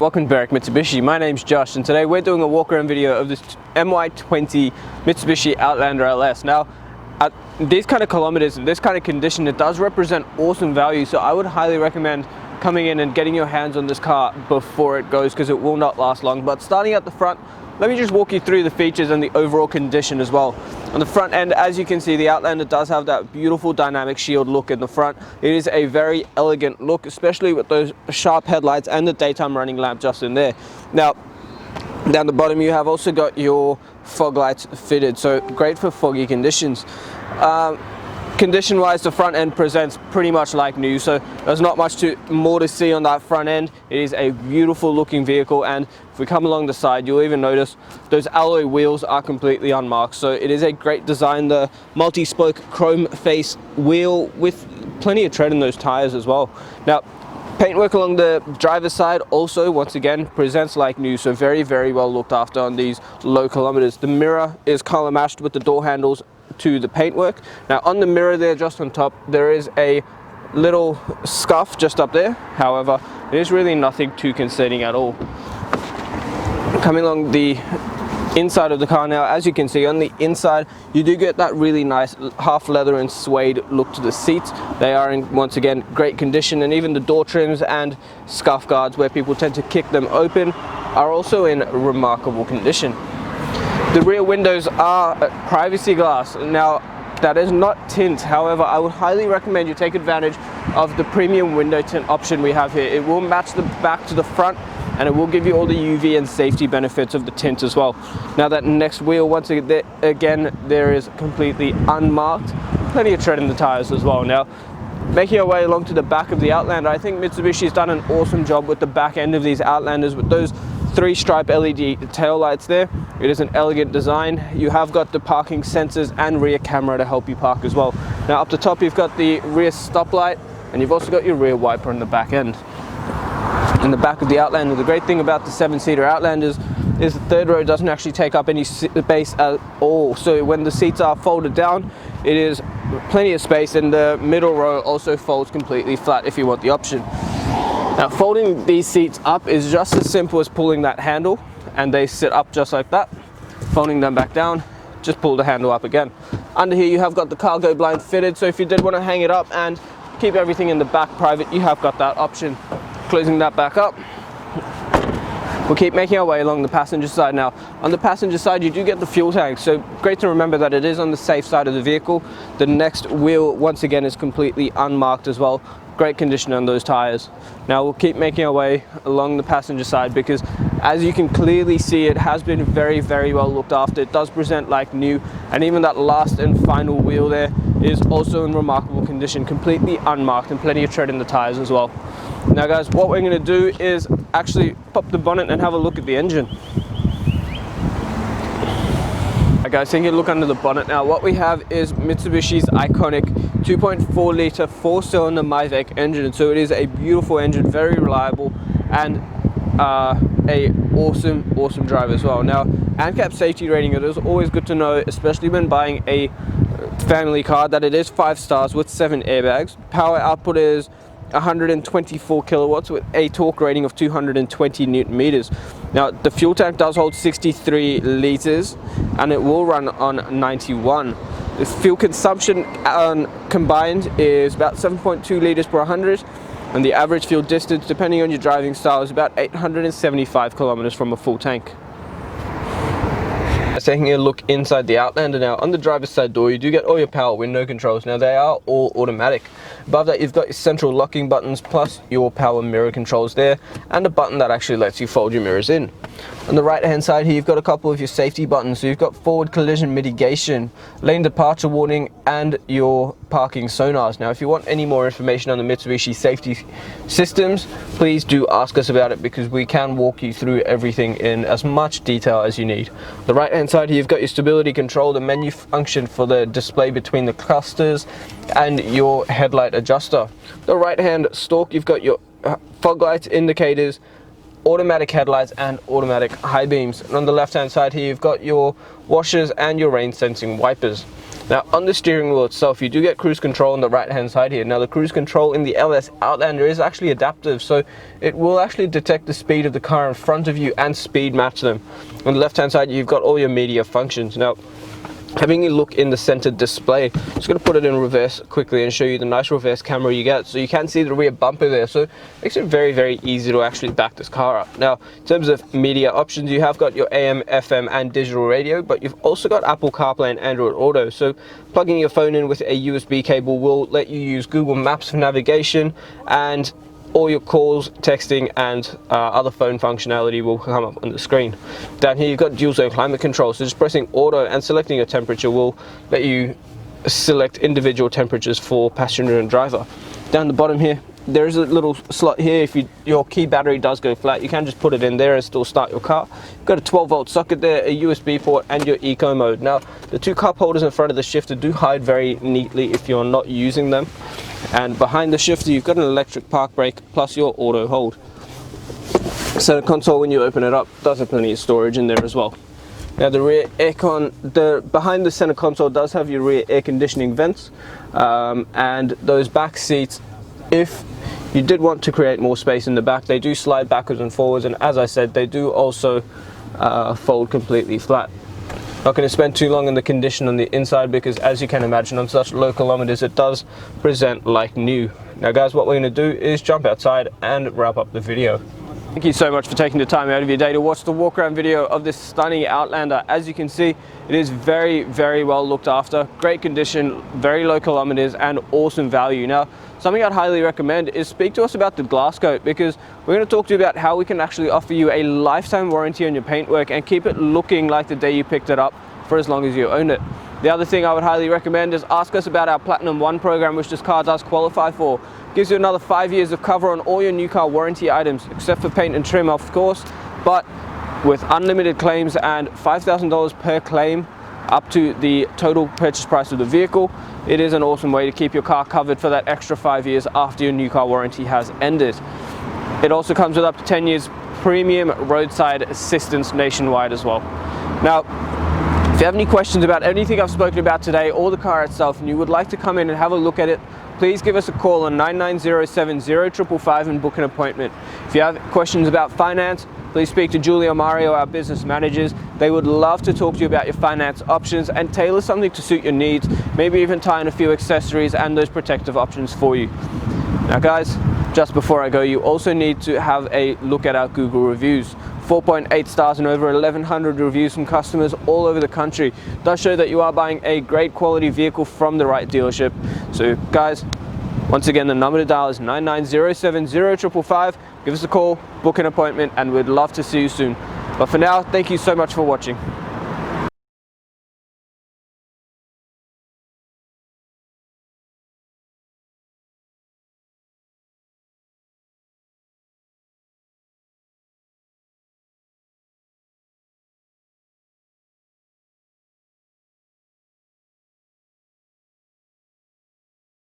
welcome back Mitsubishi. My name's Josh and today we're doing a walk around video of this MY20 Mitsubishi Outlander LS. Now at these kind of kilometers and this kind of condition, it does represent awesome value, so I would highly recommend coming in and getting your hands on this car before it goes, because it will not last long. But starting at the front, let me just walk you through the features and the overall condition as well. On the front end, as you can see, the Outlander does have that beautiful dynamic shield look in the front. It is a very elegant look, especially with those sharp headlights and the daytime running lamp just in there. Now, down the bottom, you have also got your fog lights fitted, so great for foggy conditions. Condition wise, the front end presents pretty much like new, so there's not much more to see on that front end. It is a beautiful looking vehicle, and if we come along the side, you'll even notice those alloy wheels are completely unmarked, so it is a great design. The multi-spoke chrome face wheel with plenty of tread in those tires as well. Now, paintwork along the driver's side also once again presents like new, so very well looked after on these low kilometers. The mirror is color matched with the door handles to the paintwork. Now on the mirror there, just on top, there is a little scuff just up there. However, it is really nothing too concerning at all. Coming along the inside of the car now, as you can see on the inside, you do get that really nice half leather and suede look to the seats. They are in, once again, great condition, and even the door trims and scuff guards where people tend to kick them open are also in remarkable condition. The rear windows are privacy glass. Now, that is not tint. However, I would highly recommend you take advantage of the premium window tint option we have here. It will match the back to the front, and it will give you all the UV and safety benefits of the tint as well. Now that next wheel, once again, there is completely unmarked. Plenty of tread in the tires as well. Now, making our way along to the back of the Outlander, I think Mitsubishi's done an awesome job with the back end of these Outlanders with those 3-stripe LED tail lights there. It is an elegant design. You have got the parking sensors and rear camera to help you park as well. Now up the top, you've got the rear stoplight, and you've also got your rear wiper on the back end. In the back of the Outlander, the great thing about the 7-seater Outlanders is the third row doesn't actually take up any space at all. So when the seats are folded down, it is plenty of space, and the middle row also folds completely flat if you want the option. Now, folding these seats up is just as simple as pulling that handle, and they sit up just like that. Folding them back down, just pull the handle up again. Under here, you have got the cargo blind fitted, so if you did want to hang it up and keep everything in the back private, you have got that option. Closing that back up, we'll keep making our way along the passenger side now. On the passenger side, you do get the fuel tank, so great to remember that it is on the safe side of the vehicle. The next wheel, once again, is completely unmarked as well. Great condition on those tires. Now we'll keep making our way along the passenger side, because as you can clearly see, it has been very well looked after. It does present like new, and even that last and final wheel there is also in remarkable condition, completely unmarked, and plenty of tread in the tires as well. Now guys, what we're going to do is actually pop the bonnet and have a look at the engine. Alright guys, taking a look under the bonnet now, what we have is Mitsubishi's iconic 2.4 litre 4-cylinder MY20 engine. So it is a beautiful engine, very reliable, and a awesome drive as well. Now, ANCAP safety rating, it is always good to know, especially when buying a family car, that it is 5 stars with 7 airbags. Power output is 124 kilowatts with a torque rating of 220 newton meters. Now the fuel tank does hold 63 liters, and it will run on 91. The fuel consumption combined is about 7.2 liters per 100, and the average fuel distance, depending on your driving style, is about 875 kilometers from a full tank. Taking a look inside the Outlander now, on the driver's side door, you do get all your power window controls. Now they are all automatic. Above that, you've got your central locking buttons, plus your power mirror controls there, and a button that actually lets you fold your mirrors in. On the right hand side here, you've got a couple of your safety buttons. So you've got forward collision mitigation, lane departure warning, and your parking sonars. Now if you want any more information on the Mitsubishi safety systems, please do ask us about it, because we can walk you through everything in as much detail as you need. The right hand side here, you've got your stability control, the menu function for the display between the clusters, and your headlight adjuster. The right hand stalk, you've got your fog lights, indicators, automatic headlights, and automatic high beams. And on the left hand side here, you've got your washers and your rain sensing wipers. Now on the steering wheel itself, you do get cruise control on the right hand side here. Now the cruise control in the LS Outlander is actually adaptive, so it will actually detect the speed of the car in front of you and speed match them. On the left hand side, you've got all your media functions. Now having a look in the center display, I'm just going to put it in reverse quickly and show you the nice reverse camera you get. So you can see the rear bumper there, so it makes it very, very easy to actually back this car up. Now in terms of media options, you have got your AM, FM and digital radio, but you've also got Apple CarPlay and Android Auto. So plugging your phone in with a USB cable will let you use Google Maps for navigation, and all your calls, texting and other phone functionality will come up on the screen. Down here you've got dual zone climate control, so just pressing auto and selecting your temperature will let you select individual temperatures for passenger and driver. Down the bottom here, there is a little slot here. If your key battery does go flat, you can just put it in there and still start your car. You've got a 12-volt socket there, a USB port and your eco mode. Now the two cup holders in front of the shifter do hide very neatly if you're not using them. And behind the shifter you've got an electric park brake plus your auto hold. Center console, when you open it up, does have plenty of storage in there as well. Now the rear aircon, behind the center console does have your rear air conditioning vents, and those back seats, if you did want to create more space in the back, they do slide backwards and forwards, and as I said, they do also fold completely flat. Not going to spend too long on the condition on the inside because, as you can imagine, on such low kilometers it does present like new. Now guys, what we're going to do is jump outside and wrap up the video. Thank you so much for taking the time out of your day to watch the walk around video of this stunning Outlander. As you can see, it is very, very well looked after, great condition, very low kilometers and awesome value. Now something I'd highly recommend is speak to us about the glass coat, because we're going to talk to you about how we can actually offer you a lifetime warranty on your paintwork and keep it looking like the day you picked it up for as long as you own it. The other thing I would highly recommend is ask us about our Platinum 1 program, which this car does qualify for. Gives you another 5 years of cover on all your new car warranty items, except for paint and trim of course, but with unlimited claims and $5,000 per claim up to the total purchase price of the vehicle. It is an awesome way to keep your car covered for that extra 5 years after your new car warranty has ended. It also comes with up to 10 years premium roadside assistance nationwide as well. Now, if you have any questions about anything I've spoken about today or the car itself, and you would like to come in and have a look at it, please give us a call on 99070555 and book an appointment. If you have questions about finance, please speak to Julie or Mario, our business managers. They would love to talk to you about your finance options and tailor something to suit your needs, maybe even tie in a few accessories and those protective options for you. Now guys, just before I go, you also need to have a look at our Google reviews. 4.8 stars and over 1,100 reviews from customers all over the country. Does show that you are buying a great quality vehicle from the right dealership. So guys, once again, the number to dial is 99070555. Give us a call, book an appointment, and we'd love to see you soon. But for now, thank you so much for watching.